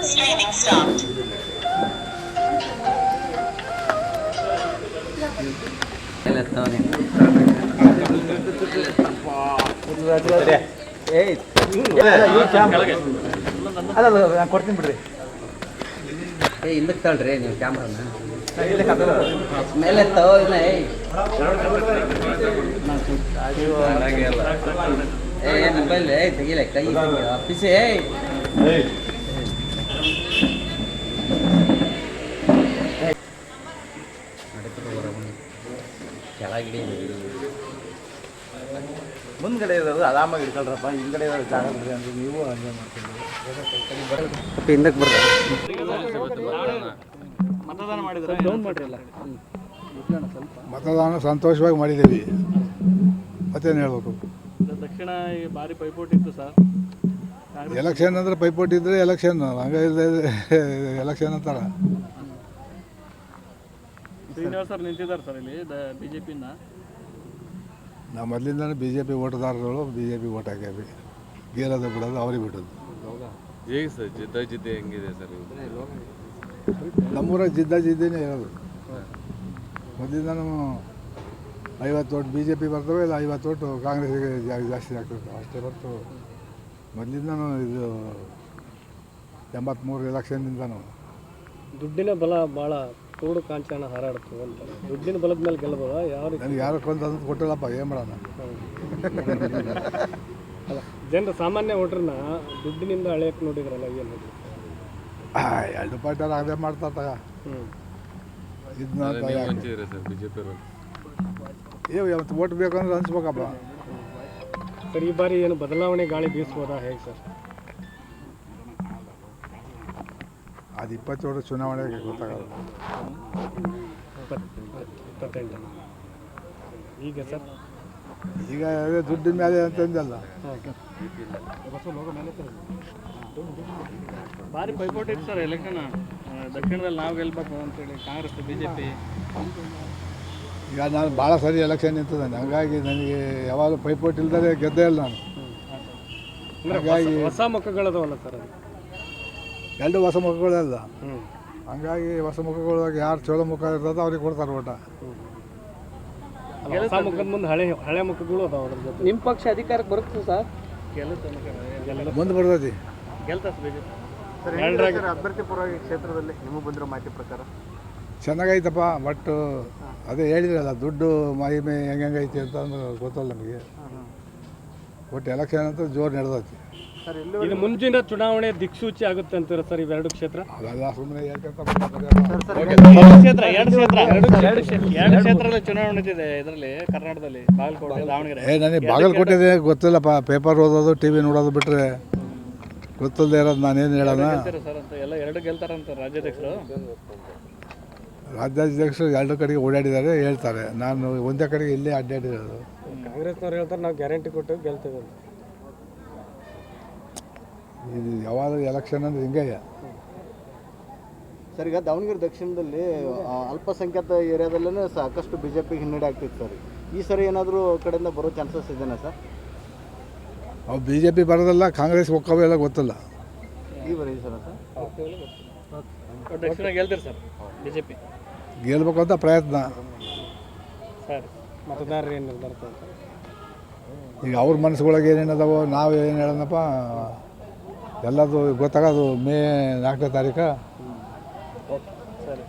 Streaming stopped. ಕೊಡ್ತೀನಿ ಬಿಡ್ರಿ. ಹಿಂದಕ್ಕೆ ತಳ್ರಿ ನೀವು ಕ್ಯಾಮ್ರಾನ ಮೇಲೆ ಮೊಬೈಲ್ ತೆಗಿಲ ಕೈ ಆಫೀಸೇ ಕೆಳಗಿಡಿ ಮುಂದ್ಗಡೆ ಇರೋದು ಆರಾಮಾಗಿ ಇಟ್ಕೊಳ್ರಪ್ಪ, ಹಿಂದ್ಗಡೆ ಇರೋದು ಜಾಗ ಬಿಡ್ರಿ ಅಂದ್ರೆ ನೀವು ಹಂಗೆ ಮಾಡ್ತೀವಿ. ಹಿಂದಕ್ಕೆ ಬರ್ರಿ. ಮತದಾನ ಮಾಡಿದ್ರೆ ಡೌನ್ ಮಾಡಿರಲ್ಲ. ಮತದಾನ ಸಂತೋಷವಾಗಿ ಮಾಡಿದ್ದೀವಿ. ಮತ್ತೇನು ಹೇಳ್ಬೇಕು? ದಕ್ಷಿಣ ಈಗ ಭಾರಿ ಪೈಪೋಟಿ ಇತ್ತು ಸರ್. ಎಲೆಕ್ಷನ್ ಅಂದರೆ ಪೈಪೋಟಿ ಇದ್ದರೆ ಎಲೆಕ್ಷನ್, ಹಂಗೆ ಎಲೆಕ್ಷನ್ ಅಂತಾರ. ಶ್ರೀನಿವಾಸ್ ಸರ್ ನಿಂತಿದ್ದಾರೆ ಸರ್ ಇಲ್ಲಿ BJP-ಯಿಂದ. ನಾವು ಮೊದಲಿಂದಲೂ BJP ಓಟ್ದಾರಗಳು, BJP ಓಟ್ ಹಾಕ್ಯಾವಿ. ಗೇರೋದು ಬಿಡೋದು ಅವ್ರಿಗೆ ಬಿಡೋದು. ಹೇಗೆ ಸರ್ ಜಿದ್ದೆ ಹೆಂಗಿದೆ ಸರ್? ನಮ್ಮೂರಾಗ ಜಿದ್ದಿನೇ ಇರೋದು. ಮೊದಲಿಂದನೂ 50 ಓಟ್ BJP ಬರ್ತವೆ, ಇಲ್ಲ 50 ಓಟು ಕಾಂಗ್ರೆಸ್ಸಿಗೆ ಜಾಸ್ತಿ ಆಗ್ತದೆ ಅಷ್ಟೇ ಹೊರತು ಮೊದಲಿಂದನೂ ಇದು 83 ಎಲೆಕ್ಷನ್ನಿಂದನೂ ದುಡ್ಡಿನ ಬಲ ಭಾಳ ತೋಡು ಕಾಂಚಾಣ ಹಾರಾಡ್ತು ಅಂತ. ದುಡ್ಡಿನ ಬಲದ ಮೇಲೆ ಗೆಲ್ಲಬೋದ? ನನಗೆ ಯಾರು ಕೊಂದು ಅಂತ ಕೊಟ್ಟಿಲ್ಲಪ್ಪ, ಏನು ಮಾಡೋಣ. ಅಲ್ಲ, ಜನರು ಸಾಮಾನ್ಯ ವೋಟ್ರನ್ನ ದುಡ್ಡಿನಿಂದ ಅಳೆಯಕ್ಕೆ ನೋಡಿದ್ರಲ್ಲ, ಏನು ನೋಡಿ? ಎರಡು ಪಾರ್ಟಿಯವ್ರು ಅದೇ ಮಾಡ್ತಾ ತಗ ಇದನ್ನ ಸರ್ ಬಿಜೆಪಿ ಇವತ್ತು ಓಟ್ ಬೇಕಂದ್ರೆ ಅನ್ಸ್ಬೇಕಪ್ಪ. ಸರ್, ಈ ಬಾರಿ ಏನು ಬದಲಾವಣೆ ಗಾಳಿ ಬೀಸ್ಬೋದಾ, ಹೇಗೆ ಸರ್? ಅದು 27 ಚುನಾವಣೆಗೆ ಗೊತ್ತಾಗಲ್ಲ. 28 ಈಗ ಸರ್, ಈಗ ಅದೇ ದುಡ್ಡಿನ ಮೇಲೆ ಅಂತಂದಲ್ಲ. ಭಾರಿ ಪೈಪೋಟಿ ಇತ್ತು ಸರ್ ಎಲೆಕ್ಷನ್. ದಕ್ಷಿಣದಲ್ಲಿ ನಾವು ಗೆಲ್ಬೇಕು ಅಂತೇಳಿ ಕಾಂಗ್ರೆಸ್ BJP. ಈಗ ನಾನು ಭಾಳ ಸರಿ ಎಲೆಕ್ಷನ್ ನಿಂತಿದ್ದಾನೆ, ಹಾಗಾಗಿ ನನಗೆ ಯಾವಾಗ ಪೈಪೋಟಿ ಇಲ್ದರೆ ಗೆದ್ದೇ ಇಲ್ಲ ನಾನು. ಹಾಗಾಗಿ ಹೊಸ ಮುಖಗಳದವಲ್ಲ ಸರ್ ಅದು. ಎರಡು ಹೊಸ ಮುಖಗಳಲ್ಲ, ಹಂಗಾಗಿ ಹೊಸ ಮುಖಗಳಾಗಿ ಯಾರು ಚಲೋ ಮುಖ ಇರ್ತದೋ ಅವ್ರಿಗೆ ಕೊಡ್ತಾರೆ ಓಟ. ಹೊಸ ಮುಖದ ಮುಂದೆ ಹಳೆ ಮುಖಗಳು ಅದಾವ. ಅದ್ರ ಜೊತೆ ನಿಮ್ಮ ಪಕ್ಷ ಅಧಿಕಾರಕ್ಕೆ ಬರುತ್ತೆ ಸರ್? ಮುಂದೆ ಬರ್ತೈತಿ, ಗೆಲ್ತಾ BJP. ಅಭ್ಯರ್ಥಿ ಪರವಾಗಿ ಕ್ಷೇತ್ರದಲ್ಲಿ ನಿಮಗೆ ಬಂದಿರೋ ಮಾಹಿತಿ ಪ್ರಕಾರ ಚೆನ್ನಾಗೈತಪ್ಪ. ಬಟ್ ಅದೇ ಹೇಳಿದ್ರಲ್ಲ, ದುಡ್ಡು ಮಹಿಮೆ ಹೆಂಗೈತಿ ಅಂತ ಅಂದ್ರೆ ಗೊತ್ತಲ್ಲ ನಮಗೆ. ಒಟ್ಟು ಎಲೆಕ್ಷನ್ ಅಂತ ಜೋರು ನಡೆದೈತಿ. ಇದು ಮುಂಚಿನ ಚುನಾವಣೆ ದಿಕ್ಸೂಚಿ ಆಗುತ್ತೆ ಅಂತೀರ ಸರ್ ಇವೆರಡು ಕ್ಷೇತ್ರ? ಅವೆಲ್ಲ ಸುಮ್ಮನೆ ಎರಡು ಕ್ಷೇತ್ರದಲ್ಲಿ ಚುನಾವಣೆ ಇದೆ ಇದರಲ್ಲಿ ಕರ್ನಾಟಕದಲ್ಲಿ, ಬಾಗಲಕೋಟೆ, ದಾವಣಗೆರೆ. ನನಗೆ ಬಾಗಲಕೋಟೆ ಗೊತ್ತಿಲ್ಲಪ್ಪ. ಪೇಪರ್ ಓದೋದು, TV ನೋಡೋದು ಬಿಟ್ಟರೆ ಗೊತ್ತಿಲ್ಲದೆ ಇರೋದು ನಾನೇನು ಹೇಳೋಣ. ಸರ್ ಅಂತ ಎಲ್ಲ ಎರಡು ಗೆಲ್ತಾರಂತ ರಾಜ್ಯಾಧ್ಯಕ್ಷರು. ರಾಜ್ಯಾಧ್ಯಕ್ಷರು ಎರಡು ಕಡೆಗೆ ಓಡಾಡಿದ್ದಾರೆ ಹೇಳ್ತಾರೆ, ನಾನು ಒಂದೇ ಕಡೆಗೆ ಇಲ್ಲೇ ಅಡ್ಡಾಡಿರೋದು. ಕಾಂಗ್ರೆಸ್ನವ್ರು ಹೇಳ್ತಾರೆ ನಾವು ಗ್ಯಾರಂಟಿ ಕೊಟ್ಟು ಗೆಲ್ತೇವೆ. ಇದು ಯಾವಾಗ ಎಲೆಕ್ಷನ್ ಅಂದರೆ ಹಿಂಗೆ ಸರ್. ಈಗ ದಾವಣಗೆರೆ ದಕ್ಷಿಣದಲ್ಲಿ ಅಲ್ಪಸಂಖ್ಯಾತ ಏರಿಯಾದಲ್ಲೇ ಸಾಕಷ್ಟು BJP ಹಿನ್ನಡೆ ಆಗ್ತಿತ್ತು ಸರ್. ಈ ಸರಿ ಏನಾದರೂ ಕಡೆಯಿಂದ ಬರೋ ಚಾನ್ಸಸ್ ಇದೆಯಾ ಸರ್? ಅವು BJP ಬರೋದಲ್ಲ, ಕಾಂಗ್ರೆಸ್ ಒಕ್ಕವೇ ಎಲ್ಲ ಗೊತ್ತಿಲ್ಲ. ಈ ಬರೀ ಸರ್ ದಕ್ಷಿಣ ಗೆಲ್ತೀರಿ ಸರ್ BJP? ಗೆಲ್ಬೇಕು ಅಂತ ಪ್ರಯತ್ನ. ಸರಿ, ಮತದಾರರು ಏನು ನಿರ್ಧಾರ? ಈಗ ಅವ್ರ ಮನಸ್ಸುಗಳಿಗೆ ಏನೇನದಾವೋ ನಾವು ಏನು ಹೇಳೋಣಪ್ಪ, ಎಲ್ಲದು ಗೊತ್ತಾಗೋದು ಮೇ 4ನೇ ತಾರೀಕು. ಸರಿ.